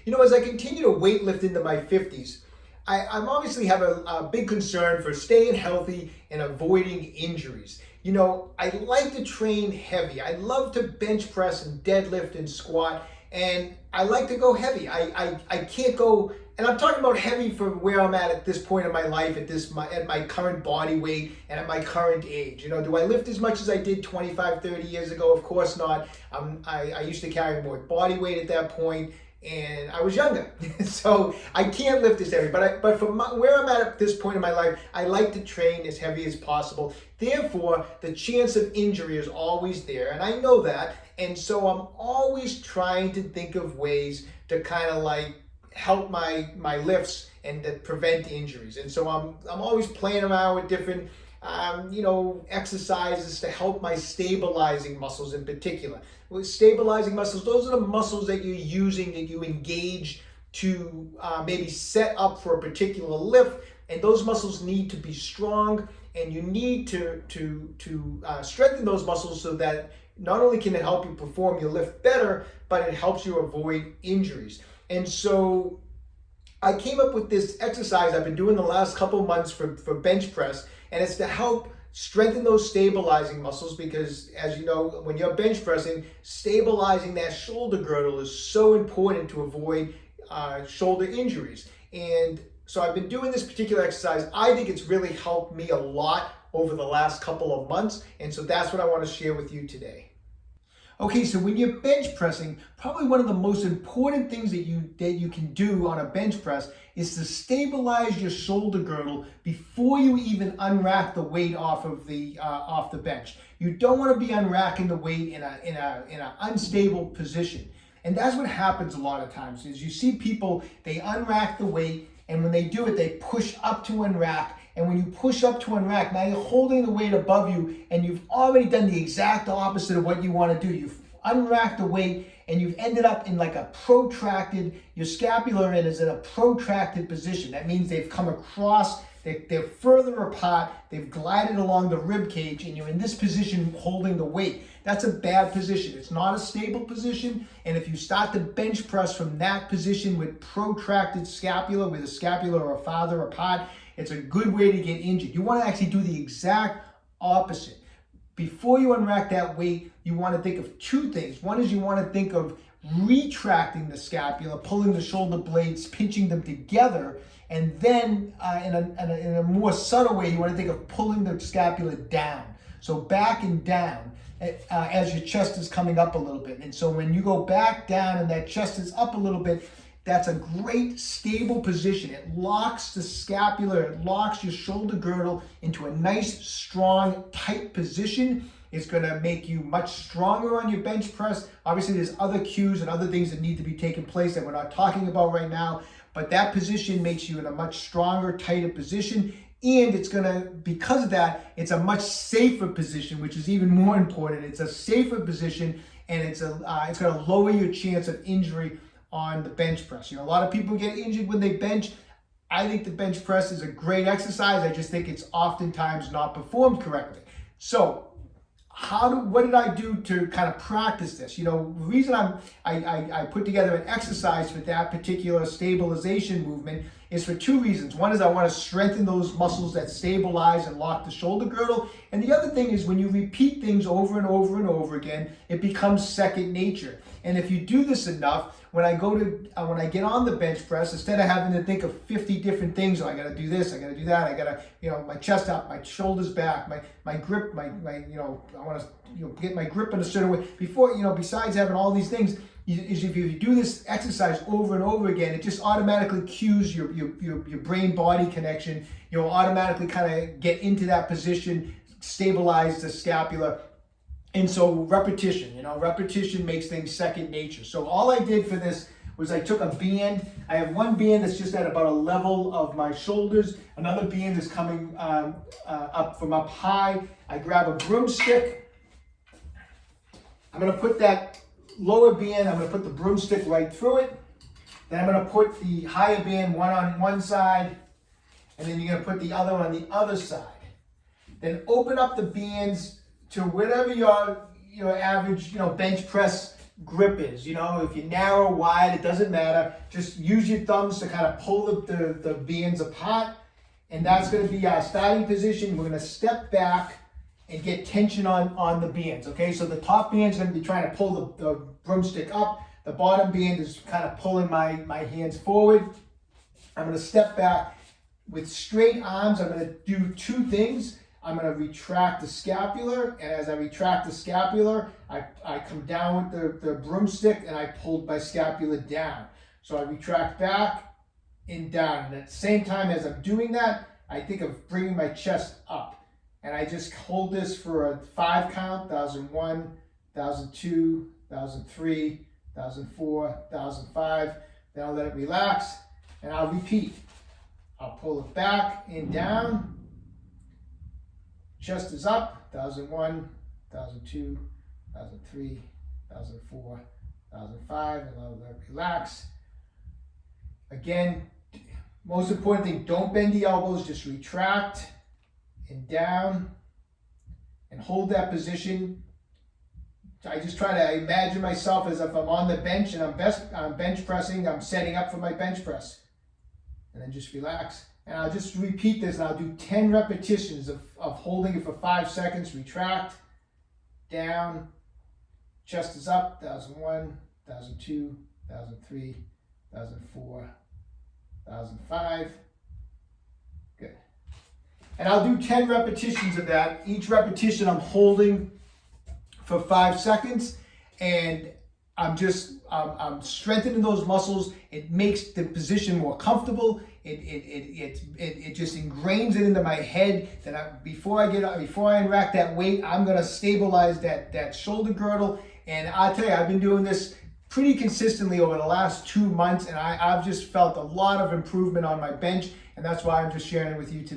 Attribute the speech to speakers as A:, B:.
A: As I continue to weightlift into my 50s, I'm obviously have a big concern for staying healthy and avoiding injuries. I like to train heavy. I love to bench press and deadlift and squat, and I like to go heavy. I can't go, and I'm talking about heavy for where I'm at this point in my life, at my current body weight and at my current age. Do I lift as much as I did 25, 30 years ago? Of course not. I used to carry more body weight at that point, and I was younger, so I can't lift as heavy. But from where I'm at this point in my life, I like to train as heavy as possible. Therefore, the chance of injury is always there, and I know that. And so I'm always trying to think of ways to kind of like help my lifts and to prevent injuries. And so I'm always playing around with different exercises to help my stabilizing muscles in particular. With stabilizing muscles, those are the muscles that you're using, that you engage to maybe set up for a particular lift, and those muscles need to be strong, and you need to strengthen those muscles so that not only can it help you perform your lift better, but it helps you avoid injuries. And so I came up with this exercise I've been doing the last couple of months for bench press, and it's to help strengthen those stabilizing muscles, because as you know, when you're bench pressing, stabilizing that shoulder girdle is so important to avoid shoulder injuries. And so I've been doing this particular exercise. I think it's really helped me a lot over the last couple of months, and so that's what I want to share with you today. Okay, so when you're bench pressing, probably one of the most important things that you can do on a bench press is to stabilize your shoulder girdle before you even unrack the weight off the bench. You don't want to be unracking the weight in an unstable position. And that's what happens a lot of times, is you see people, they unrack the weight, and when they do it, they push up to unrack. And when you push up to unrack, now you're holding the weight above you, and you've already done the exact opposite of what you want to do. You've unracked the weight, and you've ended up in like a protracted, your scapula is in a protracted position. That means they've come across, they're further apart, they've glided along the rib cage, and you're in this position holding the weight. That's a bad position. It's not a stable position, and if you start to bench press from that position with protracted scapula, where the scapula are farther apart, it's a good way to get injured. You want to actually do the exact opposite. Before you unrack that weight, you want to think of two things. One is you want to think of retracting the scapula, pulling the shoulder blades, pinching them together, and then in a more subtle way, you want to think of pulling the scapula down. So back and down as your chest is coming up a little bit. And so when you go back down and that chest is up a little bit, that's a great stable position. It locks the scapula, it locks your shoulder girdle into a nice, strong, tight position. It's gonna make you much stronger on your bench press. Obviously, there's other cues and other things that need to be taking place that we're not talking about right now, but that position makes you in a much stronger, tighter position. And it's gonna, because of that, it's a much safer position, which is even more important. It's a safer position, and it's gonna lower your chance of injury on the bench press. A lot of people get injured when they bench. I think the bench press is a great exercise. I just think it's oftentimes not performed correctly. So what did I do to kind of practice this? The reason I put together an exercise for that particular stabilization movement is for two reasons. One is I want to strengthen those muscles that stabilize and lock the shoulder girdle. And the other thing is, when you repeat things over and over and over again, it becomes second nature. And if you do this enough, when I get on the bench press, instead of having to think of 50 different things, I got to do this, I got to do that, I got to, my chest up, my shoulders back, my grip, I want to, get my grip in a certain way. Besides having all these things, if you do this exercise over and over again, it just automatically cues your brain-body connection. You'll automatically kind of get into that position, stabilize the scapula. And so repetition makes things second nature. So all I did for this was I took a band. I have one band that's just at about a level of my shoulders. Another band is coming up from up high. I grab a broomstick. I'm going to put that lower band, I'm going to put the broomstick right through it. Then I'm going to put the higher band one on one side, and then you're going to put the other on the other side. Then open up the bands to whatever your average bench press grip is. You know, if you're narrow, wide, it doesn't matter. Just use your thumbs to kind of pull the bands apart. And that's going to be our starting position. We're going to step back and get tension on the bands, okay? So the top band's going to be trying to pull the broomstick up. The bottom band is kind of pulling my hands forward. I'm going to step back with straight arms. I'm going to do two things. I'm going to retract the scapular, and as I retract the scapular, I come down with the broomstick and I pull my scapula down. So I retract back and down. And at the same time as I'm doing that, I think of bringing my chest up. And I just hold this for a 5 count, 1001, 1002, 1003, 1004, 1005. Then I'll let it relax and I'll repeat. I'll pull it back and down. Chest is up, 1001, 1002, 1003, 1004, 1005, and I'll let it relax. Again, most important thing, don't bend the elbows, just retract and down and hold that position. I just try to imagine myself as if I'm on the bench and I'm bench pressing, I'm setting up for my bench press. And then just relax. And I'll just repeat this, and I'll do 10 repetitions of holding it for 5 seconds. Retract, down, chest is up, 1001, 1002, 1003, 1004, 1005. Good. And I'll do 10 repetitions of that. Each repetition I'm holding for 5 seconds, and I'm strengthening those muscles. It makes the position more comfortable. It just ingrains it into my head that before I unrack that weight, I'm gonna stabilize that shoulder girdle. And I'll tell you, I've been doing this pretty consistently over the last 2 months, and I've just felt a lot of improvement on my bench, and that's why I'm just sharing it with you today.